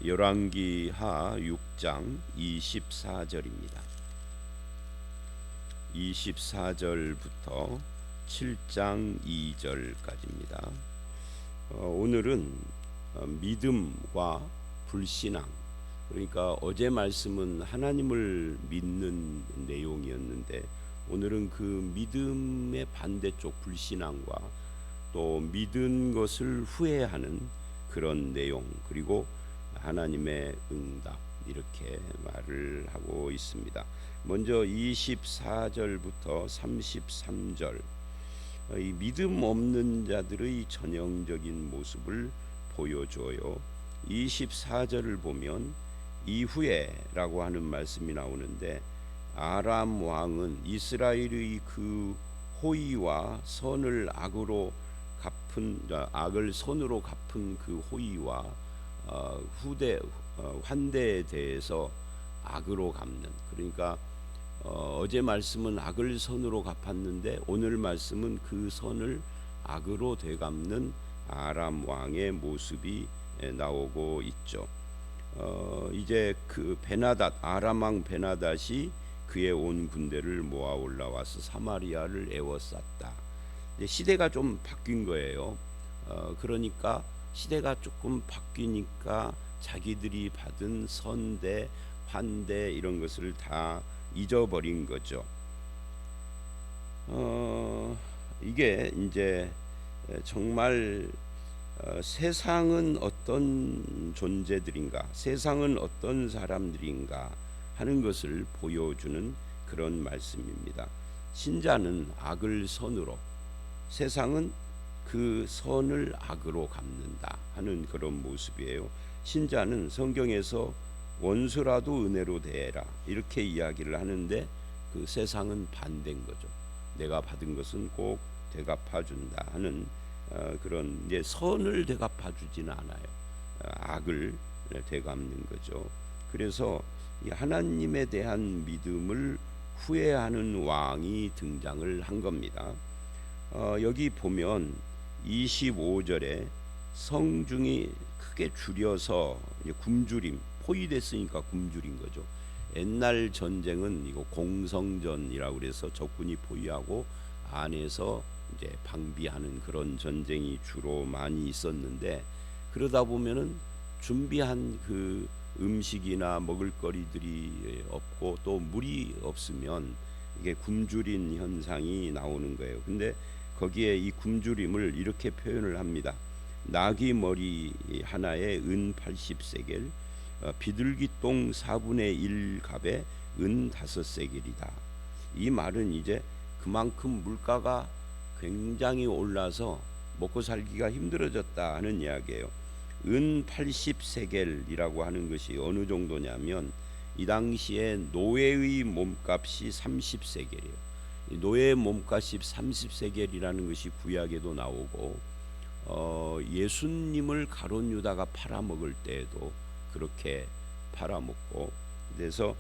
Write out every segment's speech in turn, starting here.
열왕기하 6장 24절입니다. 24절부터 7장 2절까지입니다. 오늘은 믿음과 불신앙, 그러니까 어제 말씀은 하나님을 믿는 내용이었는데 오늘은 그 믿음의 반대쪽 불신앙과 또 믿은 것을 후회하는 그런 내용, 그리고 하나님의 응답, 이렇게 말을 하고 있습니다. 먼저 24절부터 33절, 이 믿음 없는 자들의 전형적인 모습을 보여줘요. 24절을 보면 이후에라고 하는 말씀이 나오는데, 아람 왕은 이스라엘의 그 호의와 선을 악을 선으로 갚은 그 호의와 환대에 대해서 악으로 갚는, 그러니까 어제 말씀은 악을 선으로 갚았는데 오늘 말씀은 그 선을 악으로 되갚는 아람 왕의 모습이 나오고 있죠. 이제 그 아람 왕 베나닷이 그의 온 군대를 모아 올라와서 사마리아를 에워쌌다. 이제 시대가 좀 바뀐 거예요. 그러니까 시대가 조금 바뀌니까 자기들이 받은 선대, 환대 이런 것을 다 잊어버린 거죠. 이게 이제 정말 세상은 어떤 존재들인가, 세상은 어떤 사람들인가 하는 것을 보여주는 그런 말씀입니다. 신자는 악을 선으로, 세상은 그 선을 악으로 갚는다 하는 그런 모습이에요. 신자는 성경에서 원수라도 은혜로 대해라 이렇게 이야기를 하는데, 그 세상은 반대인 거죠. 내가 받은 것은 꼭 되갚아 준다 하는 그런, 이제 선을 되갚아 주지는 않아요. 악을 되갚는 거죠. 그래서 이 하나님에 대한 믿음을 후회하는 왕이 등장을 한 겁니다. 여기 보면 25절에 성중이 크게 줄여서 굶주림, 포위됐으니까 굶주린 거죠. 옛날 전쟁은 이거 공성전이라고 그래서 적군이 포위하고 안에서 이제 방비하는 그런 전쟁이 주로 많이 있었는데, 그러다 보면은 준비한 그 음식이나 먹을거리들이 없고 또 물이 없으면 이게 굶주린 현상이 나오는 거예요. 근데 거기에 이 굶주림을 이렇게 표현을 합니다. 나귀 머리 하나에 은 80세겔, 비둘기 똥 4분의 1갑에 은 5세겔이다. 이 말은 이제 그만큼 물가가 굉장히 올라서 먹고 살기가 힘들어졌다 하는 이야기예요. 은 80세겔이라고 하는 것이 어느 정도냐면, 이 당시에 노예의 몸값이 30세겔이에요. 노예 몸값이 30세겔이라는 것이 구약에도 나오고, 예수님을 가룟 유다가 팔아먹을 때에도 그렇게 팔아먹고, 그래서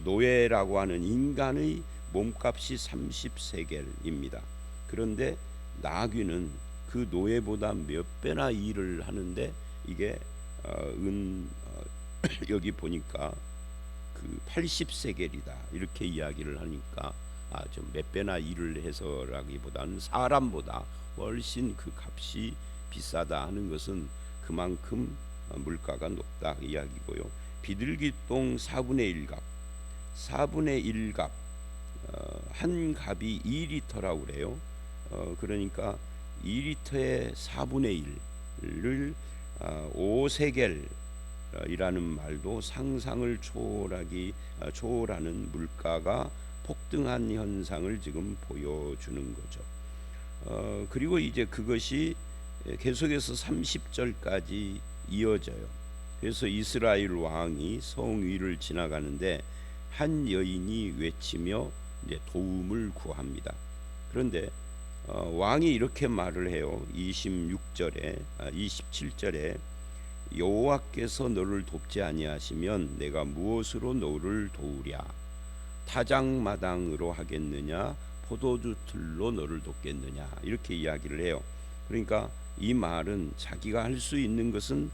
노예라고 하는 인간의 몸값이 30세겔입니다. 그런데 나귀는 그 노예보다 몇 배나 일을 하는데, 이게 여기 보니까 그 80세겔이다 이렇게 이야기를 하니까 좀 몇 배나 일을 해서라기보다는 사람보다 훨씬 그 값이 비싸다 하는 것은 그만큼 물가가 높다 이야기고요. 비둘기 똥 4분의 1갑, 4분의 1갑, 한 갑이 2리터라고 그래요. 그러니까 2리터의 4분의 1을 5세겔이라는 말도 상상을 초월하는 물가가 폭등한 현상을 지금 보여주는 거죠. 그리고 이제 그것이 계속해서 30절까지 이어져요. 그래서 이스라엘 왕이 성 위를 지나가는데 한 여인이 외치며 이제 도움을 구합니다. 그런데 왕이 이렇게 말을 해요. 27절에 여호와께서 너를 돕지 아니하시면 내가 무엇으로 너를 도우랴? 타작마당으로 하겠느냐? 포도주 틀로 너를 돕겠느냐? 이렇게 이야기를 해요. 그러니까 이 말은 자기가 할 수 있는 것은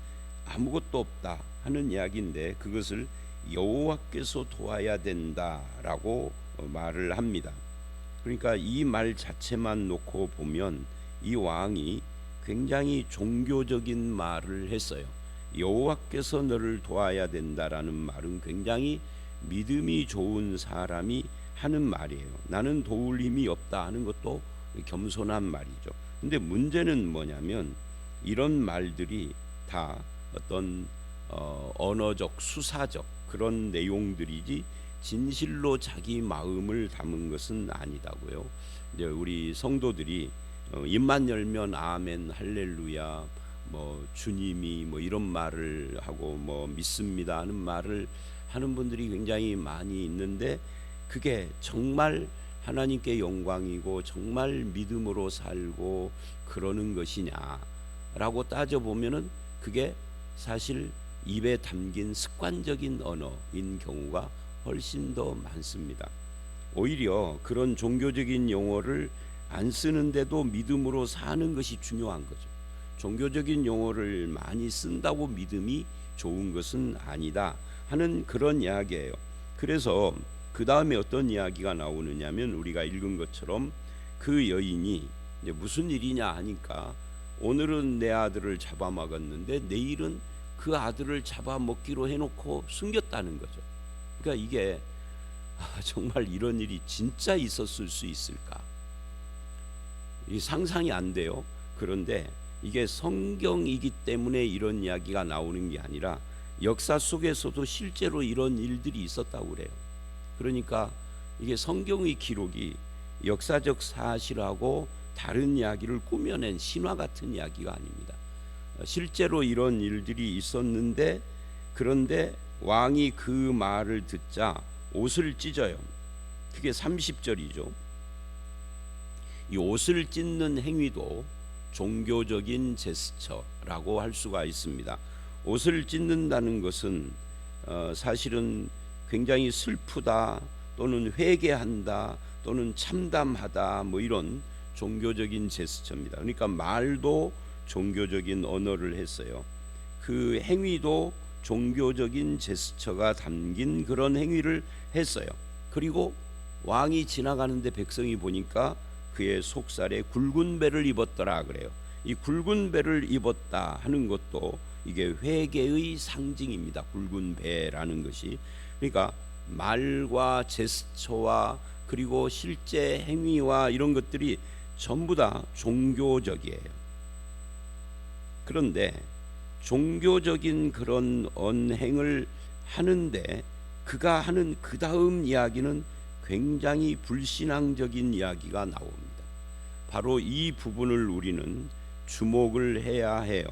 아무것도 없다 하는 이야기인데 그것을 여호와께서 도와야 된다라고 말을 합니다. 그러니까 이 말 자체만 놓고 보면 이 왕이 굉장히 종교적인 말을 했어요. 여호와께서 너를 도와야 된다라는 말은 굉장히 믿음이 좋은 사람이 하는 말이에요. 나는 도울 힘이 없다 하는 것도 겸손한 말이죠. 근데 문제는 뭐냐면 이런 말들이 다 어떤 언어적 수사적 그런 내용들이지 진실로 자기 마음을 담은 것은 아니다고요. 이제 우리 성도들이 입만 열면 아멘 할렐루야 뭐 주님이 뭐 이런 말을 하고 뭐 믿습니다 하는 말을 하는 분들이 굉장히 많이 있는데 그게 정말 하나님께 영광이고 정말 믿음으로 살고 그러는 것이냐라고 따져보면은 그게 사실 입에 담긴 습관적인 언어인 경우가 훨씬 더 많습니다. 오히려 그런 종교적인 용어를 안 쓰는데도 믿음으로 사는 것이 중요한 거죠. 종교적인 용어를 많이 쓴다고 믿음이 좋은 것은 아니다 하는 그런 이야기예요. 그래서 그 다음에 어떤 이야기가 나오느냐면 우리가 읽은 것처럼 그 여인이 이제 무슨 일이냐 하니까 오늘은 내 아들을 잡아먹었는데 내일은 그 아들을 잡아먹기로 해놓고 숨겼다는 거죠. 그러니까 이게 정말 이런 일이 진짜 있었을 수 있을까? 이 상상이 안 돼요. 그런데 이게 성경이기 때문에 이런 이야기가 나오는 게 아니라 역사 속에서도 실제로 이런 일들이 있었다고 그래요. 그러니까 이게 성경의 기록이 역사적 사실하고 다른 이야기를 꾸며낸 신화 같은 이야기가 아닙니다. 실제로 이런 일들이 있었는데 그런데 왕이 그 말을 듣자 옷을 찢어요. 그게 30절이죠. 이 옷을 찢는 행위도 종교적인 제스처라고 할 수가 있습니다. 옷을 찢는다는 것은 사실은 굉장히 슬프다 또는 회개한다 또는 참담하다 뭐 이런 종교적인 제스처입니다. 그러니까 말도 종교적인 언어를 했어요. 그 행위도 종교적인 제스처가 담긴 그런 행위를 했어요. 그리고 왕이 지나가는데 백성이 보니까 그의 속살에 굵은 배를 입었더라 그래요. 이 굵은 배를 입었다 하는 것도 이게 회개의 상징입니다. 굵은 배라는 것이. 그러니까 말과 제스처와 그리고 실제 행위와 이런 것들이 전부 다 종교적이에요. 그런데 종교적인 그런 언행을 하는데 그가 하는 그 다음 이야기는 굉장히 불신앙적인 이야기가 나옵니다. 바로 이 부분을 우리는 주목을 해야 해요.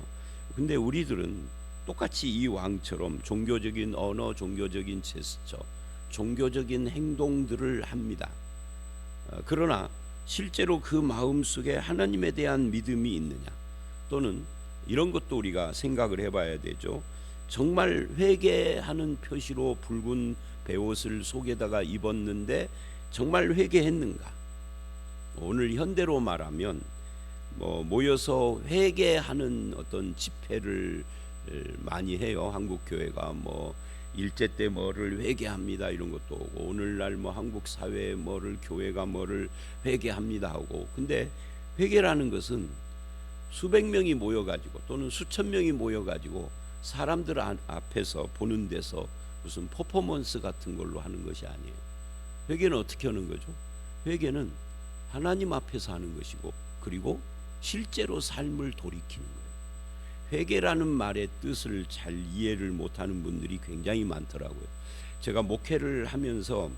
근데 우리들은 똑같이 이 왕처럼 종교적인 언어, 종교적인 제스처, 종교적인 행동들을 합니다. 그러나 실제로 그 마음속에 하나님에 대한 믿음이 있느냐, 또는 이런 것도 우리가 생각을 해봐야 되죠. 정말 회개하는 표시로 붉은 베옷을 속에다가 입었는데 정말 회개했는가? 오늘 현대로 말하면 모여서 회개하는 어떤 집회를 많이 해요. 한국 교회가 일제 때 뭐를 회개합니다 이런 것도 오고, 오늘날 한국 사회에 뭐를 교회가 뭐를 회개합니다 하고. 근데 회개라는 것은 수백 명이 모여가지고 또는 수천 명이 모여가지고 사람들 앞에서 보는 데서 무슨 퍼포먼스 같은 걸로 하는 것이 아니에요. 회개는 어떻게 하는 거죠? 회개는 하나님 앞에서 하는 것이고, 그리고 실제로 삶을 돌이키는 거예요. 회개라는 말의 뜻을 잘 이해를 못하는 분들이 굉장히 많더라고요. 제가 목회를 하면서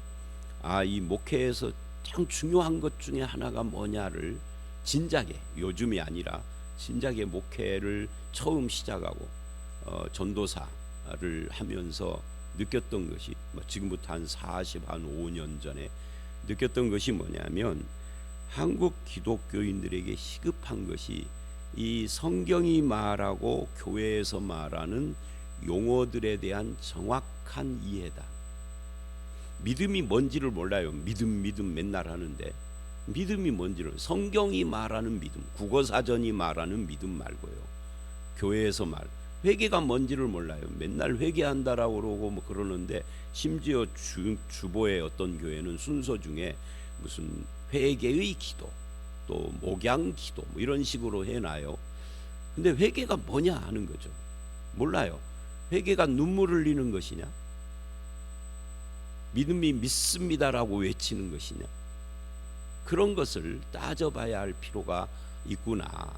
이 목회에서 가장 중요한 것 중에 하나가 뭐냐를 진작에, 요즘이 아니라 진작에 목회를 처음 시작하고 전도사를 하면서 느꼈던 것이, 지금부터 한 5년 전에 느꼈던 것이 뭐냐면, 한국 기독교인들에게 시급한 것이 이 성경이 말하고 교회에서 말하는 용어들에 대한 정확한 이해다. 믿음이 뭔지를 몰라요. 믿음 맨날 하는데, 믿음이 뭔지를, 성경이 말하는 믿음, 국어사전이 말하는 믿음 말고요, 교회에서 회개가 뭔지를 몰라요. 맨날 회개한다라고 그러고 뭐 그러는데, 심지어 주보의 어떤 교회는 순서 중에 무슨 회개의 기도, 또 목양 기도 뭐 이런 식으로 해놔요. 근데 회개가 뭐냐 하는 거죠. 몰라요. 회개가 눈물 흘리는 것이냐, 믿음이 믿습니다라고 외치는 것이냐, 그런 것을 따져봐야 할 필요가 있구나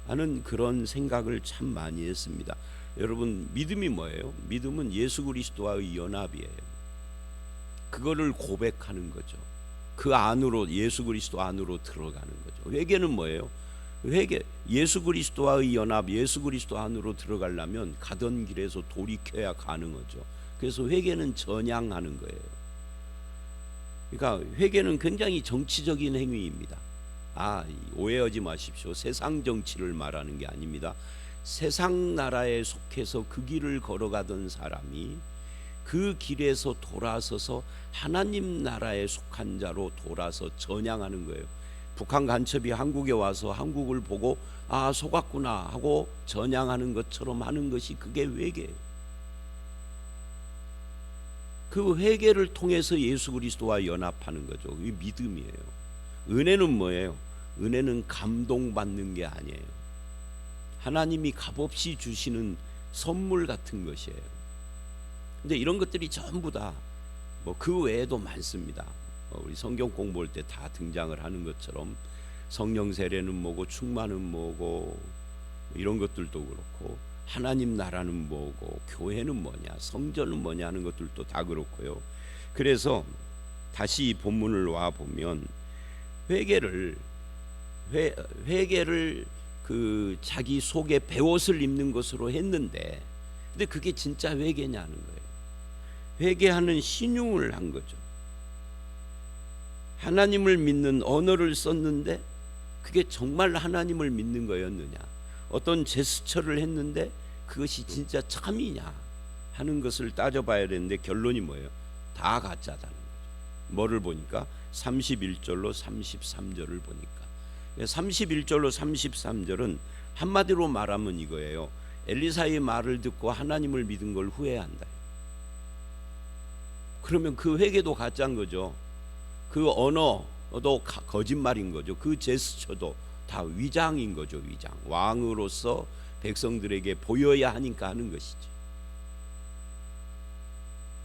하는 그런 생각을 참 많이 했습니다. 여러분, 믿음이 뭐예요? 믿음은 예수 그리스도와의 연합이에요. 그거를 고백하는 거죠. 그 안으로, 예수 그리스도 안으로 들어가는 거죠. 회개는 뭐예요? 회개, 예수 그리스도와의 연합, 예수 그리스도 안으로 들어가려면 가던 길에서 돌이켜야 가능하죠. 그래서 회개는 전향하는 거예요. 그러니까 회개는 굉장히 정치적인 행위입니다. 오해하지 마십시오. 세상 정치를 말하는 게 아닙니다. 세상 나라에 속해서 그 길을 걸어가던 사람이 그 길에서 돌아서서 하나님 나라에 속한 자로 돌아서 전향하는 거예요. 북한 간첩이 한국에 와서 한국을 보고 속았구나 하고 전향하는 것처럼 하는 것이 그게 회개예요. 그 회개를 통해서 예수 그리스도와 연합하는 거죠. 이 믿음이에요. 은혜는 뭐예요? 은혜는 감동받는 게 아니에요. 하나님이 값없이 주시는 선물 같은 것이에요. 근데 이런 것들이 전부 다 뭐 그 외에도 많습니다. 우리 성경 공부할 때 다 등장을 하는 것처럼 성령 세례는 뭐고, 충만은 뭐고, 이런 것들도 그렇고, 하나님 나라는 뭐고, 교회는 뭐냐, 성전은 뭐냐 하는 것들도 다 그렇고요. 그래서 다시 이 본문을 와 보면 회개를 그 자기 속에 베옷을 입는 것으로 했는데, 근데 그게 진짜 회개냐는 거예요. 회개하는 신용을 한 거죠. 하나님을 믿는 언어를 썼는데 그게 정말 하나님을 믿는 거였느냐, 어떤 제스처를 했는데 그것이 진짜 참이냐 하는 것을 따져봐야 되는데, 결론이 뭐예요? 다 가짜다는 거죠. 뭐를 보니까 31절로 33절을 보니까, 31절로 33절은 한마디로 말하면 이거예요. 엘리사의 말을 듣고 하나님을 믿은 걸 후회한다. 그러면 그 회개도 가짜인 거죠. 그 언어도 거짓말인 거죠. 그 제스처도 다 위장인 거죠. 위장. 왕으로서 백성들에게 보여야 하니까 하는 것이지.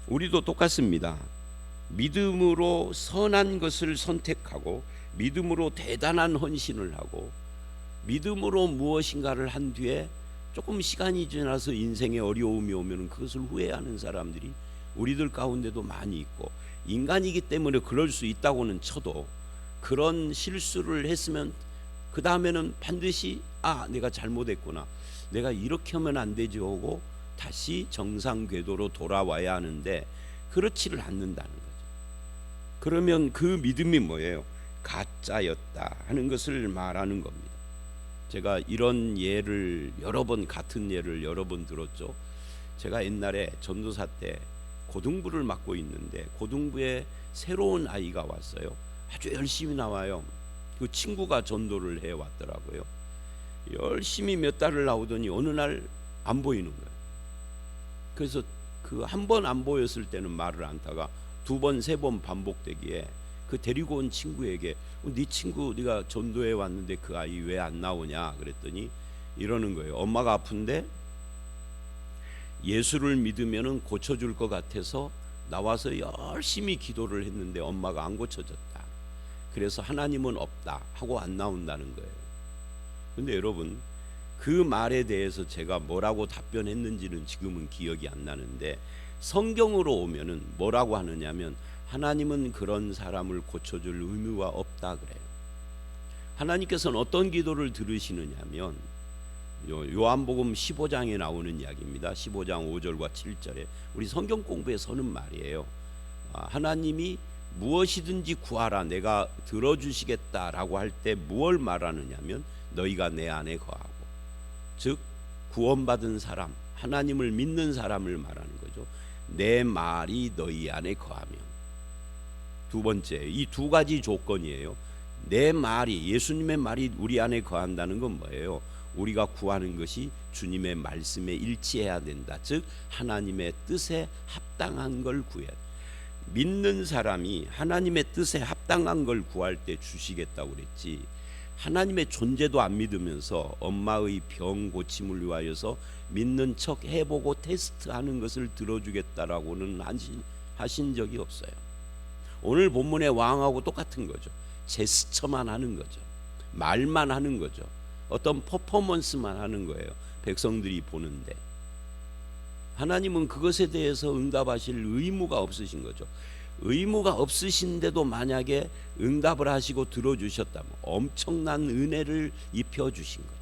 우리도 똑같습니다. 믿음으로 선한 것을 선택하고, 믿음으로 대단한 헌신을 하고, 믿음으로 무엇인가를 한 뒤에 조금 시간이 지나서 인생에 어려움이 오면 그것을 후회하는 사람들이 우리들 가운데도 많이 있고, 인간이기 때문에 그럴 수 있다고는 쳐도, 그런 실수를 했으면 그 다음에는 반드시 내가 잘못했구나, 내가 이렇게 하면 안 되지 하고 다시 정상 궤도로 돌아와야 하는데 그렇지를 않는다는 거죠. 그러면 그 믿음이 뭐예요? 가짜였다 하는 것을 말하는 겁니다. 제가 이런 예를 같은 예를 여러 번 들었죠. 제가 옛날에 전도사 때 고등부를 맡고 있는데, 고등부에 새로운 아이가 왔어요. 아주 열심히 나와요. 그 친구가 전도를 해 왔더라고요. 열심히 몇 달을 나오더니 어느 날 안 보이는 거예요. 그래서 그 한 번 안 보였을 때는 말을 않다가 두 번, 세 번 반복되기에 그 데리고 온 친구에게 네 친구 네가 전도해 왔는데 그 아이 왜 안 나오냐 그랬더니 이러는 거예요. 엄마가 아픈데 예수를 믿으면은 고쳐줄 것 같아서 나와서 열심히 기도를 했는데 엄마가 안 고쳐졌다. 그래서 하나님은 없다 하고 안 나온다는 거예요. 근데 여러분, 그 말에 대해서 제가 뭐라고 답변했는지는 지금은 기억이 안 나는데, 성경으로 오면은 뭐라고 하느냐면 하나님은 그런 사람을 고쳐줄 의무가 없다 그래요. 하나님께서는 어떤 기도를 들으시느냐면, 요한복음 15장에 나오는 이야기입니다. 15장 5절과 7절에 우리 성경 공부에 서는 말이에요. 하나님이 무엇이든지 구하라 내가 들어주시겠다라고 할 때 무엇을 말하느냐면 너희가 내 안에 거하고, 즉 구원받은 사람, 하나님을 믿는 사람을 말하는 거죠. 내 말이 너희 안에 거하면. 두 번째, 이 두 가지 조건이에요. 내 말이, 예수님의 말이 우리 안에 거한다는 건 뭐예요? 우리가 구하는 것이 주님의 말씀에 일치해야 된다. 즉 하나님의 뜻에 합당한 걸 구해야 돼. 믿는 사람이 하나님의 뜻에 합당한 걸 구할 때 주시겠다고 그랬지, 하나님의 존재도 안 믿으면서 엄마의 병 고침을 위하여서 믿는 척 해보고 테스트하는 것을 들어주겠다라고는 하신 적이 없어요. 오늘 본문의 왕하고 똑같은 거죠. 제스처만 하는 거죠. 말만 하는 거죠. 어떤 퍼포먼스만 하는 거예요. 백성들이 보는데 하나님은 그것에 대해서 응답하실 의무가 없으신 거죠. 의무가 없으신데도 만약에 응답을 하시고 들어주셨다면 엄청난 은혜를 입혀주신 거죠.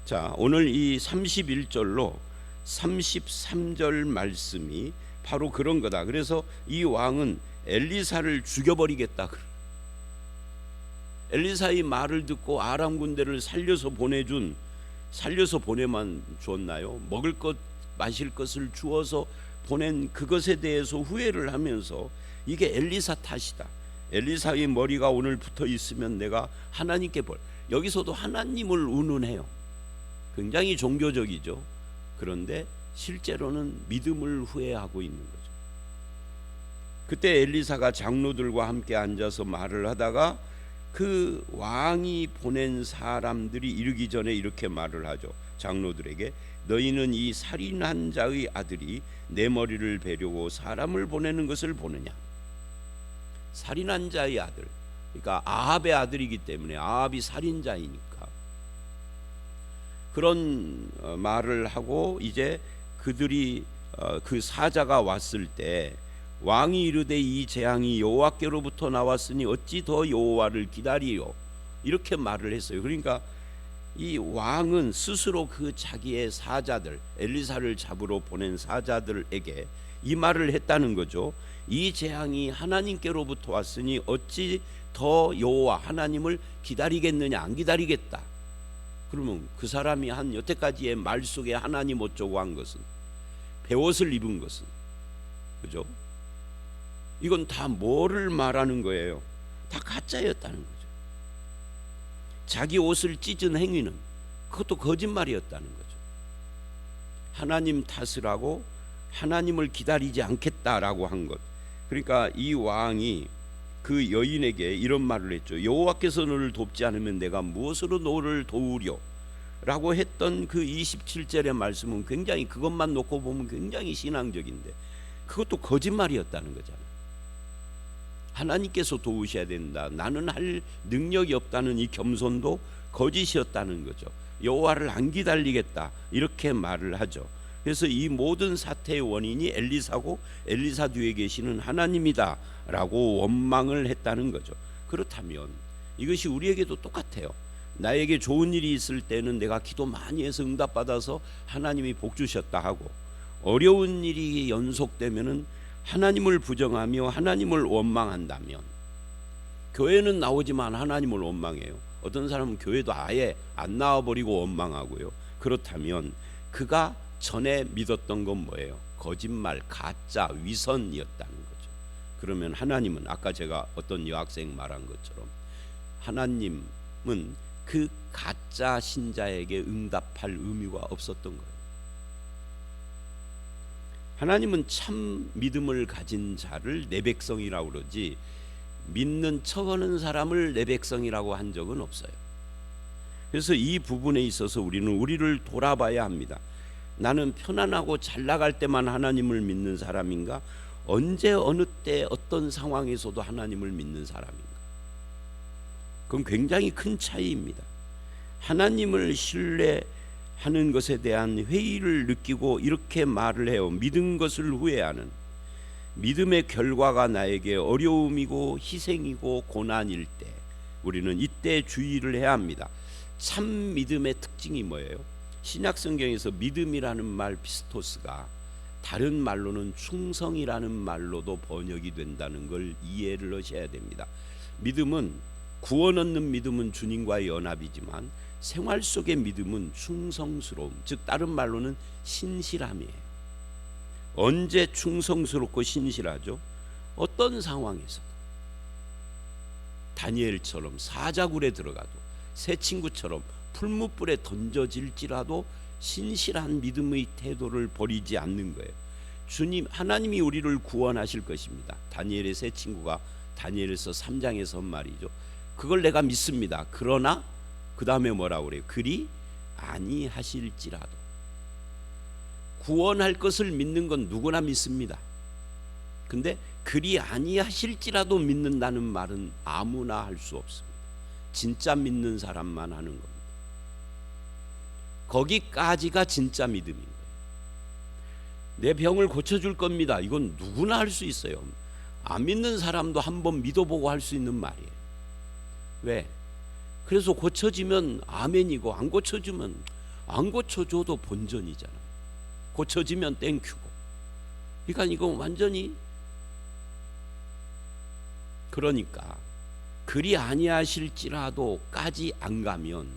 자, 오늘 이 31절로 33절 말씀이 바로 그런 거다. 그래서 이 왕은 엘리사를 죽여버리겠다. 엘리사의 말을 듣고 아람 군대를 살려서 보내만 줬나요? 먹을 것 마실 것을 주어서 보낸 그것에 대해서 후회를 하면서 이게 엘리사 탓이다. 엘리사의 머리가 오늘 붙어 있으면 내가 하나님께 여기서도 하나님을 운운해요. 굉장히 종교적이죠. 그런데 실제로는 믿음을 후회하고 있는 거죠. 그때 엘리사가 장로들과 함께 앉아서 말을 하다가 그 왕이 보낸 사람들이 이르기 전에 이렇게 말을 하죠. 장로들에게 너희는 이 살인한 자의 아들이 내 머리를 베려고 사람을 보내는 것을 보느냐. 살인한 자의 아들, 그러니까 아합의 아들이기 때문에 아합이 살인자이니까 그런 말을 하고 이제 그들이 그 사자가 왔을 때 왕이 이르되 이 재앙이 여호와께로부터 나왔으니 어찌 더 여호와를 기다리요, 이렇게 말을 했어요. 그러니까 이 왕은 스스로 그 자기의 사자들, 엘리사를 잡으러 보낸 사자들에게 이 말을 했다는 거죠. 이 재앙이 하나님께로부터 왔으니 어찌 더 여호와 하나님을 기다리겠느냐. 안 기다리겠다. 그러면 그 사람이 한 여태까지의 말 속에 하나님 어쩌고 한 것은, 베옷을 입은 것은, 그죠? 이건 다 뭐를 말하는 거예요? 다 가짜였다는 거죠. 자기 옷을 찢은 행위는 그것도 거짓말이었다는 거죠. 하나님 탓을 하고 하나님을 기다리지 않겠다라고 한 것. 그러니까 이 왕이 그 여인에게 이런 말을 했죠. 여호와께서 너를 돕지 않으면 내가 무엇으로 너를 도우려? 라고 했던 그 27절의 말씀은 굉장히, 그것만 놓고 보면 굉장히 신앙적인데 그것도 거짓말이었다는 거잖아요. 하나님께서 도우셔야 된다. 나는 할 능력이 없다는 이 겸손도 거짓이었다는 거죠. 여호와를 안 기다리겠다, 이렇게 말을 하죠. 그래서 이 모든 사태의 원인이 엘리사고 엘리사 뒤에 계시는 하나님이다 라고 원망을 했다는 거죠. 그렇다면 이것이 우리에게도 똑같아요. 나에게 좋은 일이 있을 때는 내가 기도 많이 해서 응답받아서 하나님이 복 주셨다 하고, 어려운 일이 연속되면은 하나님을 부정하며 하나님을 원망한다면, 교회는 나오지만 하나님을 원망해요. 어떤 사람은 교회도 아예 안 나와버리고 원망하고요. 그렇다면 그가 전에 믿었던 건 뭐예요? 거짓말, 가짜, 위선이었다는 거죠. 그러면 하나님은 아까 제가 어떤 여학생 말한 것처럼 하나님은 그 가짜 신자에게 응답할 의무가 없었던 거예요. 하나님은 참 믿음을 가진 자를 내 백성이라고 그러지 믿는 척하는 사람을 내 백성이라고 한 적은 없어요. 그래서 이 부분에 있어서 우리는 우리를 돌아봐야 합니다. 나는 편안하고 잘 나갈 때만 하나님을 믿는 사람인가? 언제 어느 때 어떤 상황에서도 하나님을 믿는 사람인가? 그건 굉장히 큰 차이입니다. 하나님을 신뢰하는 것에 대한 회의를 느끼고 이렇게 말을 해요. 믿은 것을 후회하는, 믿음의 결과가 나에게 어려움이고 희생이고 고난일 때 우리는 이때 주의를 해야 합니다. 참 믿음의 특징이 뭐예요? 신약 성경에서 믿음이라는 말 피스토스가 다른 말로는 충성이라는 말로도 번역이 된다는 걸 이해를 하셔야 됩니다. 믿음은, 구원 얻는 믿음은 주님과의 연합이지만 생활 속의 믿음은 충성스러움, 즉 다른 말로는 신실함이에요. 언제 충성스럽고 신실하죠? 어떤 상황에서도. 다니엘처럼 사자굴에 들어가도, 새 친구처럼 풀무불에 던져질지라도 신실한 믿음의 태도를 버리지 않는 거예요. 주님 하나님이 우리를 구원하실 것입니다. 다니엘의 새 친구가 다니엘서 3장에서 한 말이죠. 그걸 내가 믿습니다. 그러나 그 다음에 뭐라고 그래요? 그리 아니하실지라도. 구원할 것을 믿는 건 누구나 믿습니다. 근데 그리 아니하실지라도 믿는다는 말은 아무나 할 수 없습니다. 진짜 믿는 사람만 하는 겁니다. 거기까지가 진짜 믿음인 거예요. 내 병을 고쳐줄 겁니다. 이건 누구나 할 수 있어요. 안 믿는 사람도 한번 믿어보고 할 수 있는 말이에요. 왜? 그래서 고쳐지면 아멘이고 안 고쳐지면 안 고쳐줘도 본전이잖아요. 고쳐지면 땡큐고. 그러니까 이건 완전히, 그러니까 그리 아니하실지라도까지 안 가면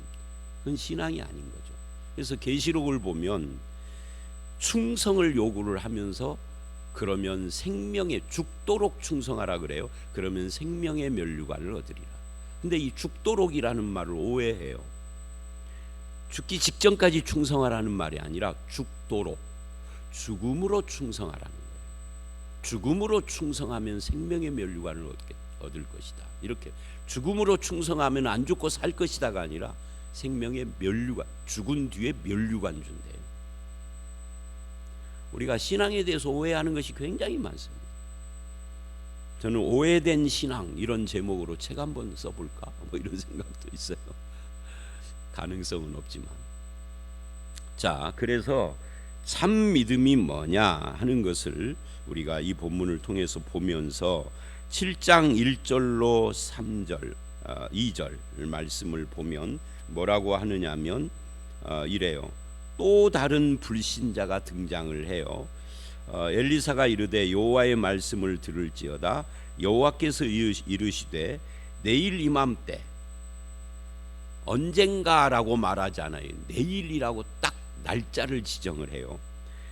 그건 신앙이 아닌 거죠. 그래서 계시록을 보면 충성을 요구를 하면서 그러면 생명에 죽도록 충성하라 그래요. 그러면 생명의 면류관을 얻으리라. 근데 이 죽도록이라는 말을 오해해요. 죽기 직전까지 충성하라는 말이 아니라 죽도록, 죽음으로 충성하라는 거예요. 죽음으로 충성하면 생명의 면류관을 얻을 것이다. 이렇게 죽음으로 충성하면 안 죽고 살 것이다가 아니라 생명의 면류관, 죽은 뒤에 면류관 준대요. 우리가 신앙에 대해서 오해하는 것이 굉장히 많습니다. 저는 오해된 신앙 이런 제목으로 책 한번 써볼까 뭐 이런 생각도 있어요. 가능성은 없지만. 자, 그래서 참 믿음이 뭐냐 하는 것을 우리가 이 본문을 통해서 보면서 7장 1절로 3절 2절 말씀을 보면 뭐라고 하느냐면 이래요. 또 다른 불신자가 등장을 해요. 엘리사가 이르되 여호와의 말씀을 들을지어다. 여호와께서 이르시되 내일 이맘때, 언젠가라고 말하지 않아요. 내일이라고 딱 날짜를 지정을 해요.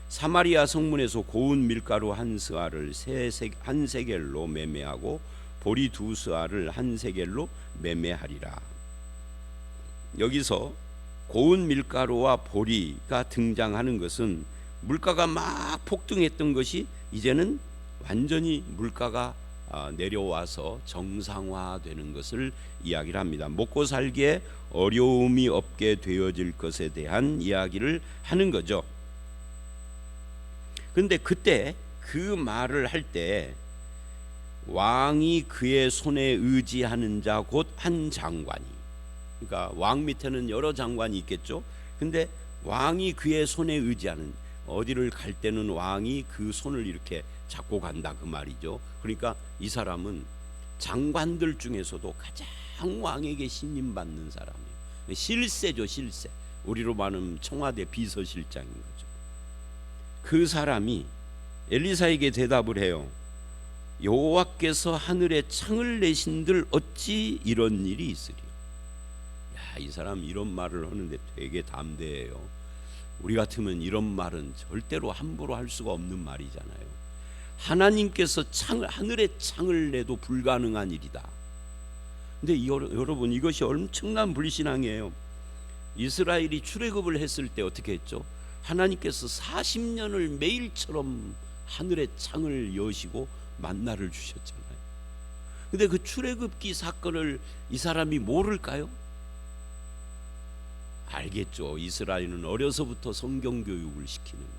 사마리아 성문에서 고운 밀가루 한 스아를 한 세겔로 매매하고 보리 두 스아를 한 세겔로 매매하리라. 여기서 고운 밀가루와 보리가 등장하는 것은 물가가 막 폭등했던 것이 이제는 완전히 물가가 내려와서 정상화되는 것을 이야기를 합니다. 먹고 살기에 어려움이 없게 되어질 것에 대한 이야기를 하는 거죠. 그런데 그때 그 말을 할 때 왕이 그의 손에 의지하는 자 곧 한 장관이, 그러니까 왕 밑에는 여러 장관이 있겠죠. 근데 왕이 그의 손에 의지하는, 어디를 갈 때는 왕이 그 손을 이렇게 잡고 간다 그 말이죠. 그러니까 이 사람은 장관들 중에서도 가장 왕에게 신임받는 사람이에요. 실세죠, 실세. 우리로 말하면 청와대 비서실장인 거죠. 그 사람이 엘리사에게 대답을 해요. 여호와께서 하늘에 창을 내신들 어찌 이런 일이 있으리요. 야, 이 사람 이런 말을 하는데 되게 담대해요. 우리 같으면 이런 말은 절대로 함부로 할 수가 없는 말이잖아요. 하나님께서 하늘에 창을 내도 불가능한 일이다. 근데 여러분, 이것이 엄청난 불신앙이에요. 이스라엘이 출애굽을 했을 때 어떻게 했죠? 하나님께서 40년을 매일처럼 하늘의 창을 여시고 만나를 주셨잖아요. 근데 그 출애굽기 사건을 이 사람이 모를까요? 알겠죠. 이스라엘은 어려서부터 성경 교육을 시키는데,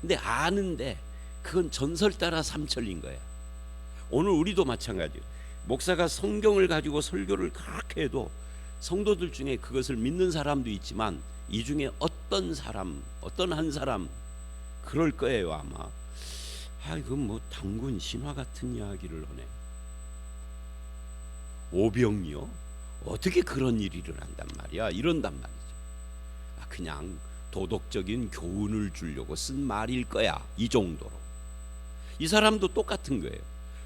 근데 아는데 그건 전설 따라 삼천리인 거야. 오늘 우리도 마찬가지예요. 목사가 성경을 가지고 설교를 그렇게 해도 성도들 중에 그것을 믿는 사람도 있지만 이 중에 어떤 한 사람 그럴 거예요 아마. 이건 뭐 당군 신화 같은 이야기를 하네. 오병이요? 어떻게 그런 일을 한단 말이야? 이런단 말이죠. 그냥 도덕적인 교훈을 주려고 쓴 말일 거야. 이 정도로. 이 사람도 똑같은 거예요.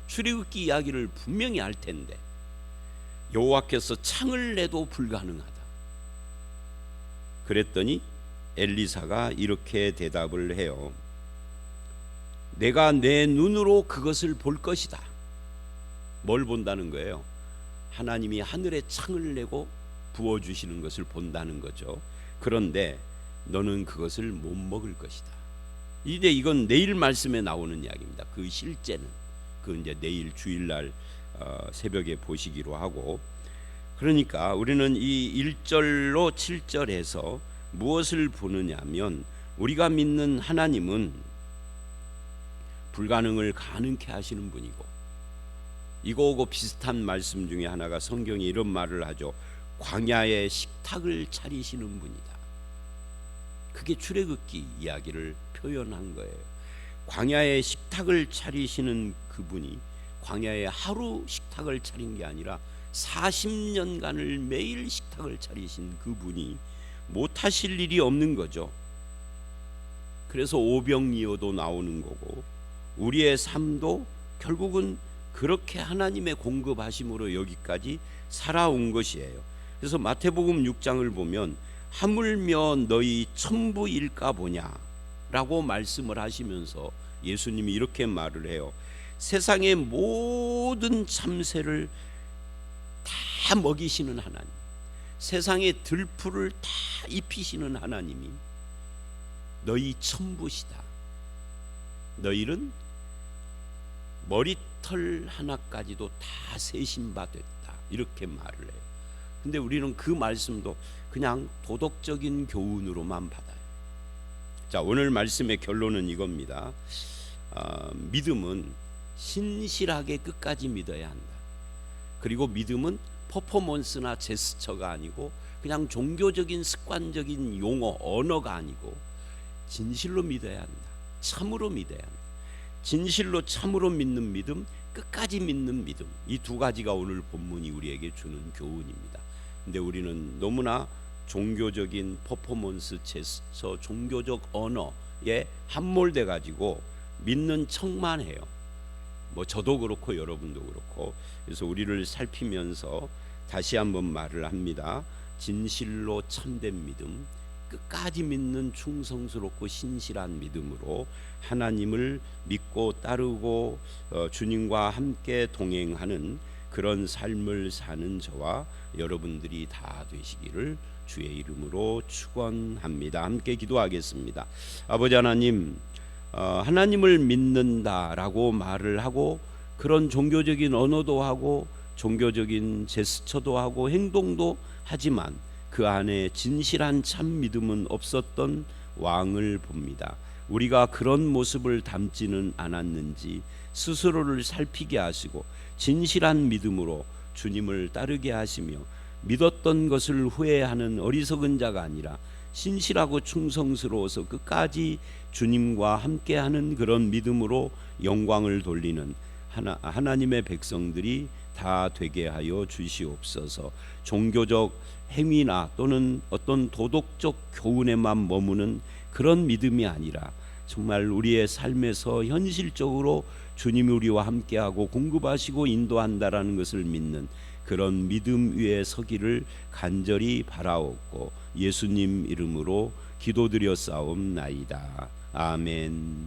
출애굽기 이야기를 분명히 알 텐데 여호와께서 창을 내도 불가능하다. 그랬더니 엘리사가 이렇게 대답을 해요. 내가 내 눈으로 그것을 볼 것이다. 뭘 본다는 거예요? 하나님이 하늘에 창을 내고 부어주시는 것을 본다는 거죠. 그런데 너는 그것을 못 먹을 것이다. 이제 이건 내일 말씀에 나오는 이야기입니다. 그 실제는 그 이제 내일 주일날 새벽에 보시기로 하고, 그러니까 우리는 이 1절로 7절에서 무엇을 보느냐면 우리가 믿는 하나님은 불가능을 가능케 하시는 분이고, 이거하고 비슷한 말씀 중에 하나가 성경이 이런 말을 하죠. 광야에 식탁을 차리시는 분이다. 그게 출애굽기 이야기를 표현한 거예요. 광야에 식탁을 차리시는 그분이 광야에 하루 식탁을 차린 게 아니라 40년간을 매일 식탁을 차리신 그분이 못하실 일이 없는 거죠. 그래서 오병이어도 나오는 거고, 우리의 삶도 결국은 그렇게 하나님의 공급하심으로 여기까지 살아온 것이에요. 그래서 마태복음 6장을 보면 하물며 너희 천부일까 보냐 라고 말씀을 하시면서 예수님이 이렇게 말을 해요. 세상의 모든 참새를 다 먹이시는 하나님, 세상의 들풀을 다 입히시는 하나님이 너희 천부시다. 너희는 머리털 하나까지도 다 세신 바 됐다. 이렇게 말을 해요. 근데 우리는 그 말씀도 그냥 도덕적인 교훈으로만 받아요. 자, 오늘 말씀의 결론은 이겁니다. 믿음은 신실하게 끝까지 믿어야 한다. 그리고 믿음은 퍼포먼스나 제스처가 아니고 그냥 종교적인 습관적인 용어, 언어가 아니고 진실로 믿어야 한다. 참으로 믿어야 한다. 진실로 참으로 믿는 믿음, 끝까지 믿는 믿음, 이 두 가지가 오늘 본문이 우리에게 주는 교훈입니다. 근데 우리는 너무나 종교적인 퍼포먼스, 제스처, 종교적 언어에 함몰돼 가지고 믿는 척만 해요. 뭐 저도 그렇고 여러분도 그렇고. 그래서 우리를 살피면서 다시 한번 말을 합니다. 진실로 참된 믿음, 끝까지 믿는 충성스럽고 신실한 믿음으로 하나님을 믿고 따르고 주님과 함께 동행하는 그런 삶을 사는 저와 여러분들이 다 되시기를 주의 이름으로 축원합니다. 함께 기도하겠습니다. 아버지 하나님, 하나님을 믿는다라고 말을 하고 그런 종교적인 언어도 하고 종교적인 제스처도 하고 행동도 하지만 그 안에 진실한 참 믿음은 없었던 왕을 봅니다. 우리가 그런 모습을 담지는 않았는지 스스로를 살피게 하시고 진실한 믿음으로 주님을 따르게 하시며 믿었던 것을 후회하는 어리석은 자가 아니라 신실하고 충성스러워서 끝까지 주님과 함께하는 그런 믿음으로 영광을 돌리는 하나님의 백성들이 다 되게 하여 주시옵소서. 종교적 행위나 또는 어떤 도덕적 교훈에만 머무는 그런 믿음이 아니라 정말 우리의 삶에서 현실적으로 주님이 우리와 함께하고 공급하시고 인도한다라는 것을 믿는 그런 믿음 위에 서기를 간절히 바라옵고 예수님 이름으로 기도드려 싸움나이다. 아멘.